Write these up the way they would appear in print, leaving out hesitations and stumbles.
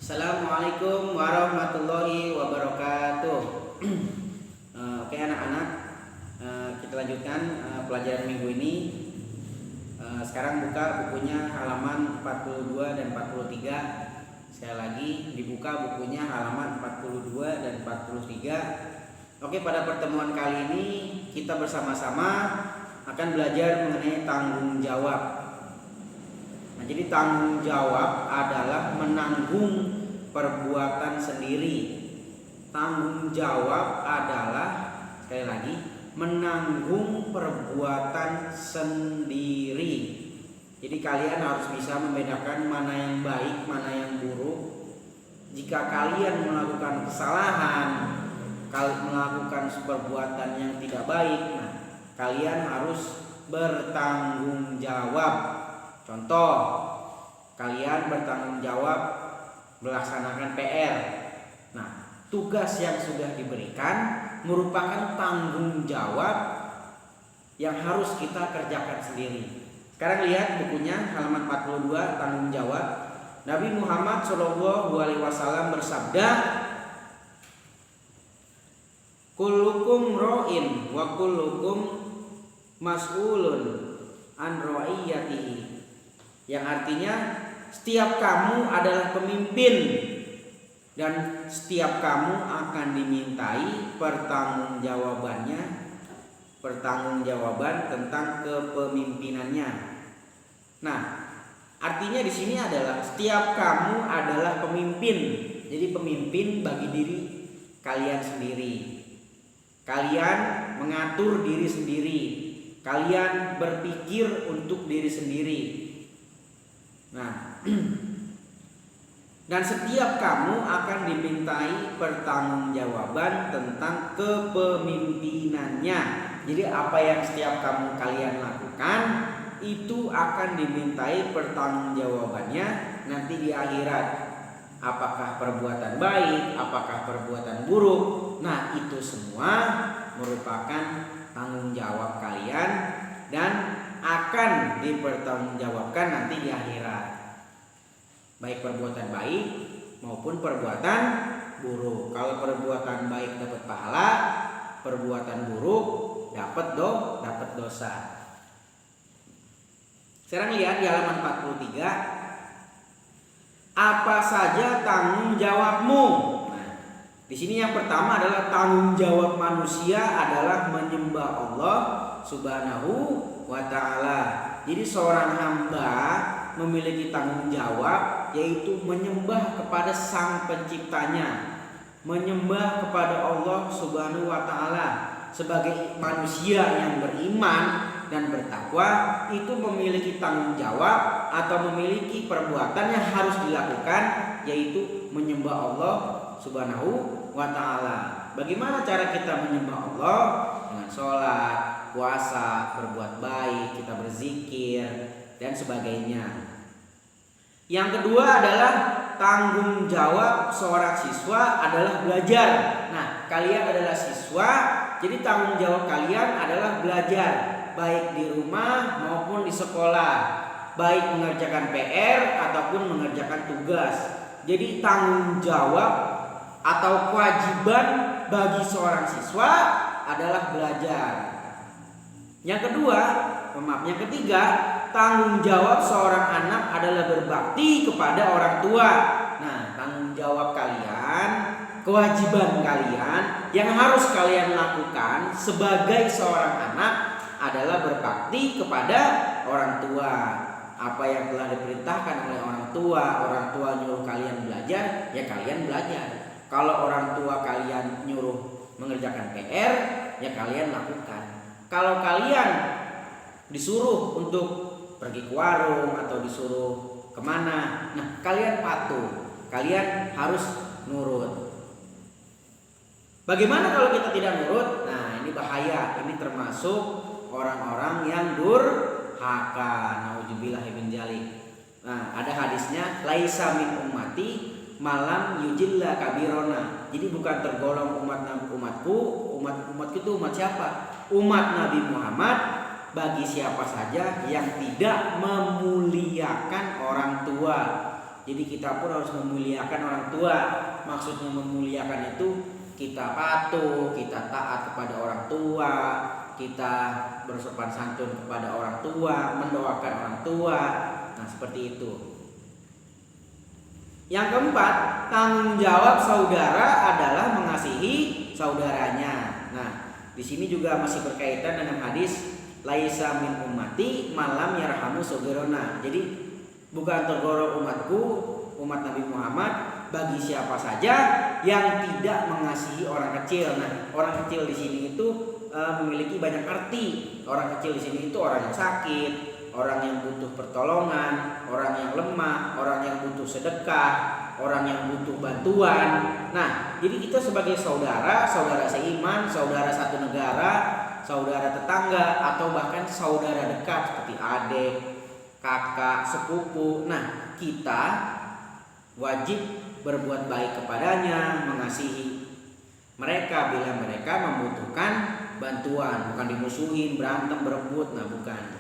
Assalamualaikum warahmatullahi wabarakatuh. Oke anak-anak, kita lanjutkan pelajaran minggu ini. Sekarang buka bukunya halaman 42 dan 43. Sekali lagi dibuka bukunya halaman 42 dan 43. Oke, pada pertemuan kali ini kita bersama-sama akan belajar mengenai tanggung jawab. Nah, jadi tanggung jawab adalah menanggung perbuatan sendiri. Tanggung jawab adalah, sekali lagi, menanggung perbuatan sendiri. Jadi kalian harus bisa membedakan mana yang baik, mana yang buruk. Jika kalian melakukan kesalahan, kalau melakukan perbuatan yang tidak baik, nah, kalian harus bertanggung jawab. Contoh, kalian bertanggung jawab melaksanakan PR. Nah, tugas yang sudah diberikan merupakan tanggung jawab yang harus kita kerjakan sendiri. Sekarang lihat bukunya halaman 42, tanggung jawab. Nabi Muhammad SAW bersabda, kullukum ra'in wa kullukum mas'ulun an ra'iyatihi. Yang artinya setiap kamu adalah pemimpin dan setiap kamu akan dimintai pertanggungjawaban tentang kepemimpinannya. Nah, artinya di sini adalah setiap kamu adalah pemimpin. Jadi pemimpin bagi diri kalian sendiri. Kalian mengatur diri sendiri. Kalian berpikir untuk diri sendiri. Nah, dan setiap kamu akan dimintai pertanggungjawaban tentang kepemimpinannya. Jadi apa yang setiap kalian lakukan itu akan dimintai pertanggungjawabannya nanti di akhirat. Apakah perbuatan baik, apakah perbuatan buruk. Nah, itu semua merupakan tanggung jawab kalian dan akan dipertanggungjawabkan nanti di akhirat. Baik perbuatan baik maupun perbuatan buruk. Kalau perbuatan baik dapat pahala, perbuatan buruk dapat dosa. Sekarang lihat di halaman 43. Apa saja tanggung jawabmu? Nah, di sini yang pertama adalah tanggung jawab manusia adalah menyembah Allah Subhanahu wa ta'ala. Jadi seorang hamba memiliki tanggung jawab, yaitu menyembah kepada Sang Penciptanya, menyembah kepada Allah Subhanahu wa ta'ala. Sebagai manusia yang beriman dan bertakwa, itu memiliki tanggung jawab atau memiliki perbuatan yang harus dilakukan, yaitu menyembah Allah Subhanahu wa ta'ala. Bagaimana cara kita menyembah Allah? Dengan sholat, puasa, berbuat baik, kita berzikir dan sebagainya. Yang kedua adalah tanggung jawab seorang siswa adalah belajar. Nah, kalian adalah siswa, jadi tanggung jawab kalian adalah belajar, baik di rumah maupun di sekolah, baik mengerjakan PR ataupun mengerjakan tugas. Jadi tanggung jawab atau kewajiban bagi seorang siswa adalah belajar. Yang ketiga, tanggung jawab seorang anak adalah berbakti kepada orang tua. Nah, tanggung jawab kalian, kewajiban kalian yang harus kalian lakukan sebagai seorang anak adalah berbakti kepada orang tua. Apa yang telah diperintahkan oleh orang tua nyuruh kalian belajar, ya kalian belajar. Kalau orang tua kalian nyuruh mengerjakan PR, ya kalian lakukan. Kalau kalian disuruh untuk pergi ke warung atau disuruh kemana, nah kalian patuh, kalian harus nurut. Bagaimana kalau kita tidak nurut? Nah, ini bahaya. Ini termasuk orang-orang yang durhaka. Nauzubillahi min dzalik. Nah, ada hadisnya, laisa min ummati malam yujilla kabirona. Jadi bukan tergolong umatku itu umat siapa? Umat Nabi Muhammad bagi siapa saja yang tidak memuliakan orang tua. Jadi kita pun harus memuliakan orang tua. Maksudnya memuliakan itu kita patuh, kita taat kepada orang tua, kita bersopan santun kepada orang tua, mendoakan orang tua. Nah, seperti itu. Yang keempat, tanggung jawab saudara adalah mengasihi saudaranya. Nah, di sini juga masih berkaitan dengan hadis laisa min ummati malam yarhamu sogirona. Jadi bukan tergolong umatku, umat Nabi Muhammad, bagi siapa saja yang tidak mengasihi orang kecil. Nah, orang kecil di sini itu memiliki banyak arti. Orang kecil di sini itu orang yang sakit, orang yang butuh pertolongan, orang yang lemah, orang yang butuh sedekah, orang yang butuh bantuan. Nah, jadi kita sebagai saudara, saudara seiman, saudara satu negara, saudara tetangga, atau bahkan saudara dekat seperti adik, kakak, sepupu. Nah, kita wajib berbuat baik kepadanya, mengasihi mereka bila mereka membutuhkan bantuan, bukan dimusuhin, berantem, berebut. Nah, bukan.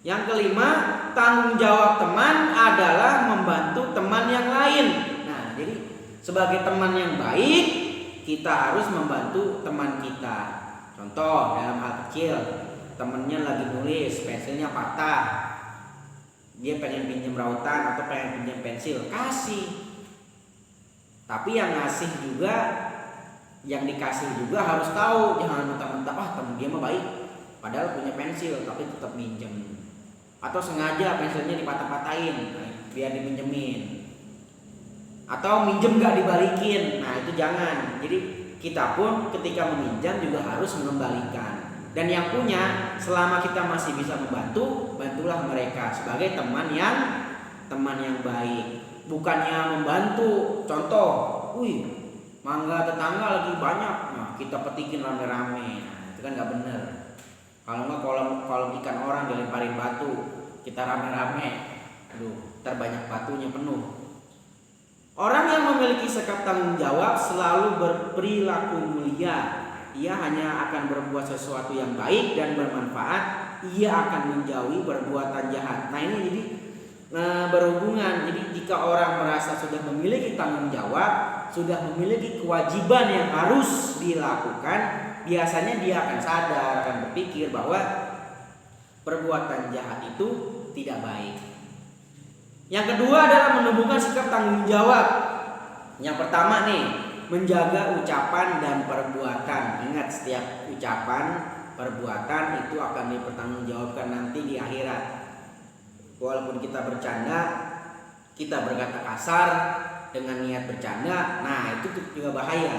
Yang kelima, tanggung jawab teman adalah membantu teman yang lain. Nah, jadi sebagai teman yang baik, kita harus membantu teman kita. Contoh dalam hal kecil, temennya lagi nulis, pensilnya patah, dia pengen pinjam rautan atau pengen pinjam pensil, kasih. Tapi yang ngasih juga, yang dikasih juga harus tahu, jangan mentah-mentah temen dia mah baik, padahal punya pensil tapi tetap minjem, atau sengaja pensilnya dipatah-patahin biar dipinjemin, atau minjem gak dibalikin. Nah, itu jangan. Jadi kita pun ketika meminjam juga harus mengembalikan. Dan yang punya, selama kita masih bisa membantu, bantulah mereka sebagai teman yang baik. Bukannya membantu, contoh, mangga tetangga lagi banyak, nah kita petikin rame-rame. Nah, itu kan nggak bener. Kalau nggak kolam ikan orang dilemparin batu, kita rame-rame, ntar banyak batunya penuh. Orang yang memiliki sikap tanggung jawab selalu berperilaku mulia. Ia hanya akan berbuat sesuatu yang baik dan bermanfaat. Ia akan menjauhi perbuatan jahat. Nah, ini jadi berhubungan. Jadi jika orang merasa sudah memiliki tanggung jawab, sudah memiliki kewajiban yang harus dilakukan, biasanya dia akan sadar, akan berpikir bahwa perbuatan jahat itu tidak baik. Yang kedua adalah menumbuhkan sikap tanggung jawab. Yang pertama nih, menjaga ucapan dan perbuatan. Ingat, setiap ucapan, perbuatan itu akan dipertanggungjawabkan nanti di akhirat. Walaupun kita bercanda, kita berkata kasar dengan niat bercanda, nah itu juga bahaya.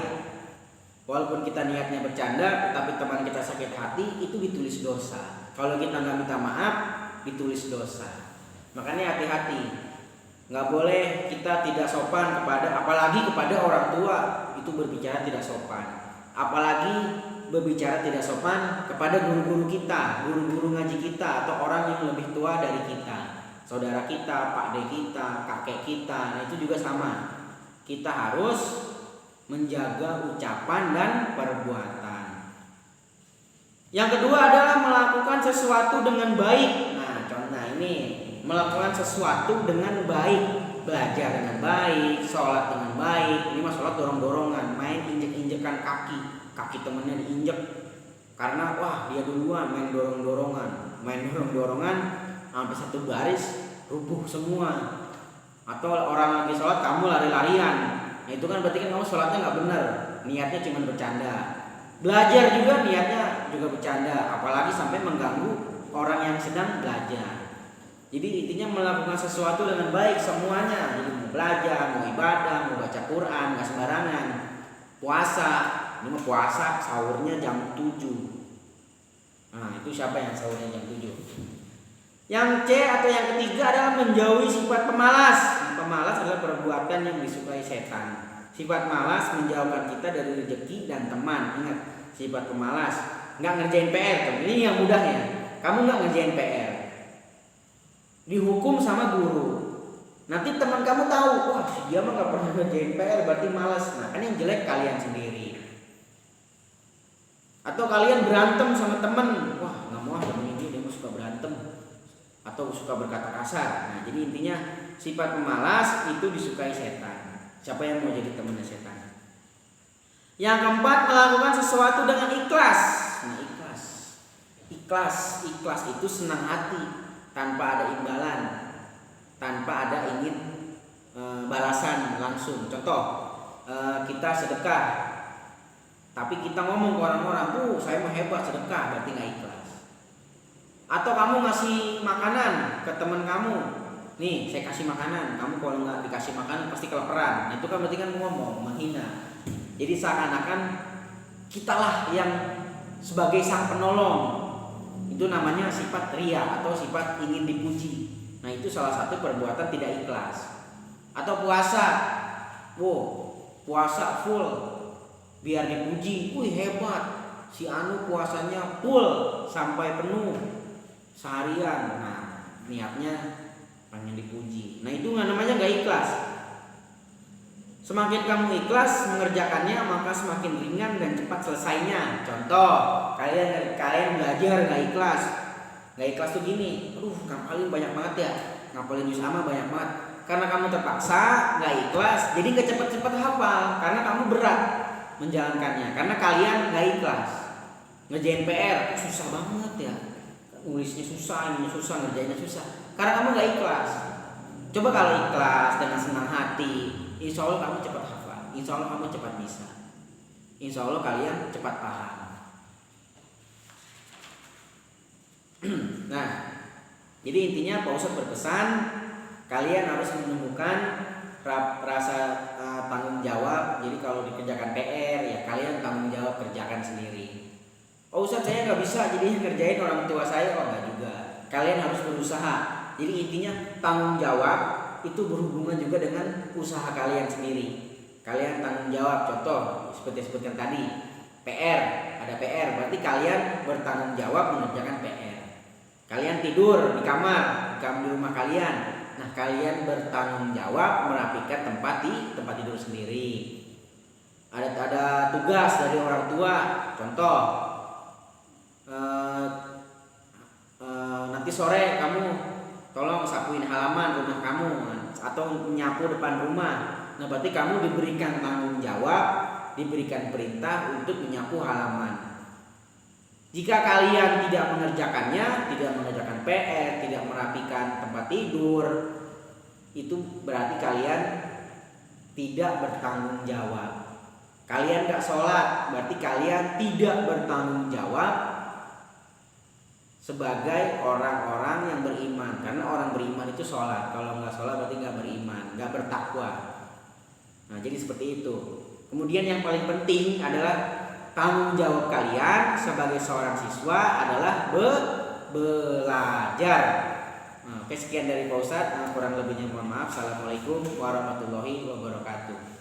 Walaupun kita niatnya bercanda, tapi teman kita sakit hati, itu ditulis dosa. Kalau kita nggak minta maaf, ditulis dosa. Makanya hati-hati, nggak boleh kita tidak sopan apalagi kepada orang tua, itu berbicara tidak sopan. Apalagi berbicara tidak sopan kepada guru-guru kita, guru-guru ngaji kita, atau orang yang lebih tua dari kita, saudara kita, pakde kita, kakek kita. Nah, itu juga sama. Kita harus menjaga ucapan dan perbuatan. Yang kedua adalah melakukan sesuatu dengan baik. Nah, contoh ini melakukan sesuatu dengan baik, belajar dengan baik, sholat dengan baik. Ini mah sholat dorong-dorongan, main injek-injekan kaki temennya diinjek karena dia duluan, main dorong-dorongan sampai satu baris rubuh semua. Atau orang lagi sholat kamu lari-larian, nah itu kan berarti kan kamu sholatnya nggak benar, niatnya cuma bercanda. Belajar juga niatnya juga bercanda, apalagi sampai mengganggu orang yang sedang belajar. Jadi intinya melakukan sesuatu dengan baik semuanya. Jadi mau belajar, mau ibadah, mau baca Quran, nggak sembarangan. Puasa, ini mah puasa sahurnya jam 7. Nah, itu siapa yang sahurnya jam 7? Yang C atau yang ketiga adalah menjauhi sifat pemalas. Pemalas adalah perbuatan yang disukai setan. Sifat malas menjauhkan kita dari rezeki dan teman. Ingat, sifat pemalas, nggak ngerjain PR. Ini yang mudahnya, kamu nggak ngerjain PR, dihukum sama guru. Nanti teman kamu tahu, dia mah nggak pernah ngerjain PR, berarti malas. Nah, kan yang jelek kalian sendiri. Atau kalian berantem sama temen, wah nggak mau temen ini dia suka berantem atau suka berkata kasar. Nah jadi intinya sifat pemalas itu disukai setan. Siapa yang mau jadi temannya setan? Yang keempat, melakukan sesuatu dengan ikhlas. Nah ikhlas itu senang hati tanpa ada imbalan, tanpa ada ingin balasan langsung. Contoh, kita sedekah, tapi kita ngomong ke orang-orang, saya mah hebat sedekah, berarti nggak ikhlas. Atau kamu ngasih makanan ke teman kamu, nih saya kasih makanan, kamu kalau nggak dikasih makanan pasti kelaparan. Nah, itu kan berarti kan ngomong, menghina. Jadi seakan-akan kitalah yang sebagai sang penolong. Itu namanya sifat ria atau sifat ingin dipuji. Nah itu salah satu perbuatan tidak ikhlas. Atau puasa, puasa full biar dipuji, wih hebat, si Anu puasanya full sampai penuh seharian. Nah niatnya pengen dipuji. Nah itu namanya gak ikhlas. Semakin kamu ikhlas mengerjakannya, maka semakin ringan dan cepat selesainya. Contoh, kalian belajar gak ikhlas. Gak ikhlas tuh gini, ngapalin banyak banget ya, ngapalin juz amma banyak banget. Karena kamu terpaksa gak ikhlas, jadi gak cepet-cepet hafal. Karena kamu berat menjalankannya. Karena kalian gak ikhlas. Ngerjain PR susah banget ya, nulisnya susah, ininya susah, ngerjainnya susah. Karena kamu gak ikhlas. Coba kalau ikhlas dengan senang hati, insya Allah kamu cepat hafal, insya Allah kamu cepat bisa, insya Allah kalian cepat paham. Nah, jadi intinya Pak Ustadz berpesan kalian harus menemukan rasa tanggung jawab. Jadi kalau dikerjakan PR ya kalian tanggung jawab, kerjakan sendiri. Oh Ustadz saya nggak bisa jadi ngerjain orang tua saya, nggak juga. Kalian harus berusaha. Jadi intinya tanggung jawab itu berhubungan juga dengan usaha kalian sendiri. Kalian tanggung jawab. Contoh seperti disebutkan tadi, PR, ada PR, berarti kalian bertanggung jawab mengerjakan PR. Kalian tidur di kamar di rumah kalian. Nah, kalian bertanggung jawab merapikan tempat tidur sendiri. Ada tugas dari orang tua. Contoh, nanti sore kamu tolong sapuin halaman rumah kamu atau nyapu depan rumah. Nah, berarti kamu diberikan tanggung jawab, diberikan perintah untuk menyapu halaman. Jika kalian tidak mengerjakannya, tidak mengerjakan PR, tidak merapikan tempat tidur, itu berarti kalian tidak bertanggung jawab. Kalian gak sholat, berarti kalian tidak bertanggung jawab sebagai orang-orang yang beriman. Karena orang beriman itu sholat. Kalau nggak sholat berarti nggak beriman, nggak bertakwa. Nah jadi seperti itu. Kemudian yang paling penting adalah tanggung jawab kalian sebagai seorang siswa adalah belajar. Nah, oke, sekian dari Pak Ustadz. Kurang lebihnya mohon maaf. Assalamualaikum warahmatullahi wabarakatuh.